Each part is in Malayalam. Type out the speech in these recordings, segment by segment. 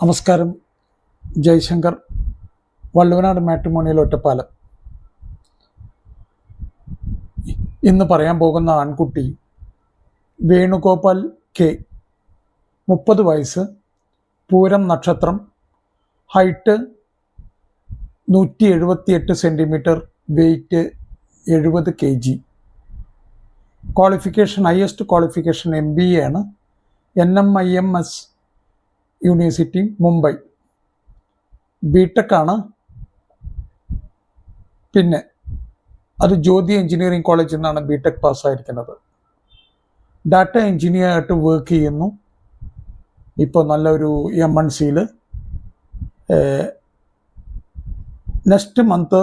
നമസ്കാരം. ജയശങ്കർ, വള്ളുവനാട് മാട്രിമോണിയൽ ഒറ്റപ്പാലം. ഇന്ന് പറയാൻ പോകുന്ന ആൺകുട്ടി വേണുഗോപാൽ കെ, 30 വയസ്സ്, പൂരം നക്ഷത്രം, height 178 centimetre, weight 70 kg. Qualification, highest qualification MBA ആണ്. NMIMS university, Mumbai. ബിടെക് ആണ്. പിന്നെ അത് ജ്യോതി എഞ്ചിനീയറിംഗ് കോളേജിൽ നിന്നാണ് ബിടെക് പാസ്സായിരിക്കുന്നത്. ഡാറ്റ എഞ്ചിനീയർ ആയിട്ട് വർക്ക് ചെയ്യുന്നു. ഇപ്പോൾ നല്ലൊരു MNCയിൽ. നെക്സ്റ്റ് മന്ത്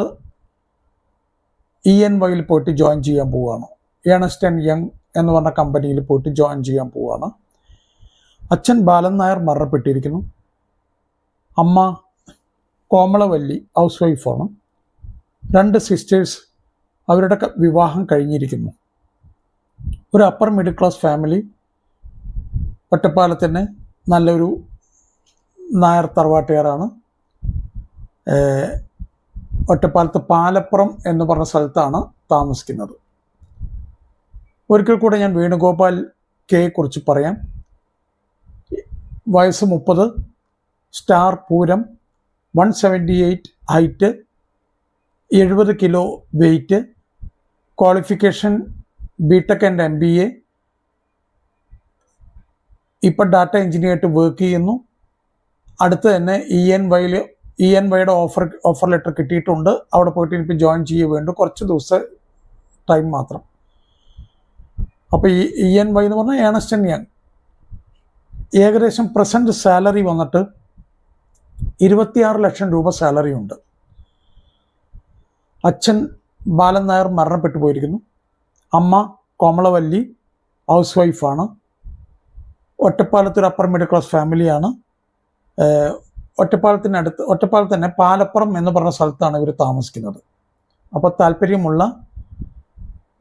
ENYയിൽ പോയിട്ട് ജോയിൻ ചെയ്യാൻ പോവുകയാണ്. ഏണസ്റ്റ് ആൻഡ് യങ് എന്ന് പറഞ്ഞ കമ്പനിയിൽ പോയിട്ട് ജോയിൻ ചെയ്യാൻ പോവുകയാണ്. അച്ഛൻ ബാലൻ നായർ മരണപ്പെട്ടിരിക്കുന്നു. അമ്മ കോമളവല്ലി ഹൗസ് വൈഫാണ്. 2 സിസ്റ്റേഴ്സ്, അവരുടെ വിവാഹം കഴിഞ്ഞിരിക്കുന്നു. ഒരു അപ്പർ മിഡിൽ ക്ലാസ് ഫാമിലി. ഒറ്റപ്പാലത്തിന് നല്ലൊരു നായർ തറവാട്ടുകാരാണ്. ഒറ്റപ്പാലത്ത് പാലപ്പുറം എന്ന് പറഞ്ഞ സ്ഥലത്താണ് താമസിക്കുന്നത്. ഒരിക്കൽ കൂടെ ഞാൻ വേണുഗോപാൽ കെയെ കുറിച്ച് പറയാം. വയസ്സ് 30, സ്റ്റാർ പൂരം, 178 height, 70 kilo weight, qualification B Tech and MBA. ഇപ്പം ഡാറ്റ എഞ്ചിനീയർ ആയിട്ട് വർക്ക് ചെയ്യുന്നു. അടുത്ത് തന്നെ ENYയുടെ ഓഫർ ലെറ്റർ കിട്ടിയിട്ടുണ്ട്. അവിടെ പോയിട്ട് ഇപ്പോൾ ജോയിൻ ചെയ്യുക വേണ്ടു. കുറച്ച് ദിവസം ടൈം മാത്രം. അപ്പോൾ ഈ ENY എന്ന് പറഞ്ഞാൽ ഏണസ്റ്റ് ആൻഡ് യങ്. ഏകദേശം പ്രസൻറ്റ് സാലറി വന്നിട്ട് 26 ലക്ഷം രൂപ സാലറി ഉണ്ട്. അച്ഛൻ ബാലൻ നായർ മരണപ്പെട്ടു പോയിരിക്കുന്നു. അമ്മ കോമളവല്ലി ഹൗസ് വൈഫാണ്. ഒറ്റപ്പാലത്തൊരു അപ്പർ മിഡിൽ ക്ലാസ് ഫാമിലിയാണ്. ഒറ്റപ്പാലത്ത് തന്നെ പാലപ്പുറം എന്ന് പറഞ്ഞ സ്ഥലത്താണ് ഇവർ താമസിക്കുന്നത്. അപ്പോൾ താല്പര്യമുള്ള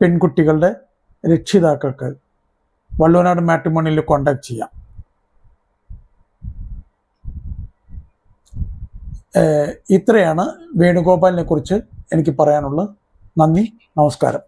പെൺകുട്ടികളുടെ രക്ഷിതാക്കൾക്ക് വള്ളുവനാട് മാട്രിമോണിയിൽ കോൺടാക്ട് ചെയ്യാം. ഇത്രയാണ് വേണുഗോപാലിനെ കുറിച്ച് എനിക്ക് പറയാനുള്ളത്. നന്ദി, നമസ്കാരം.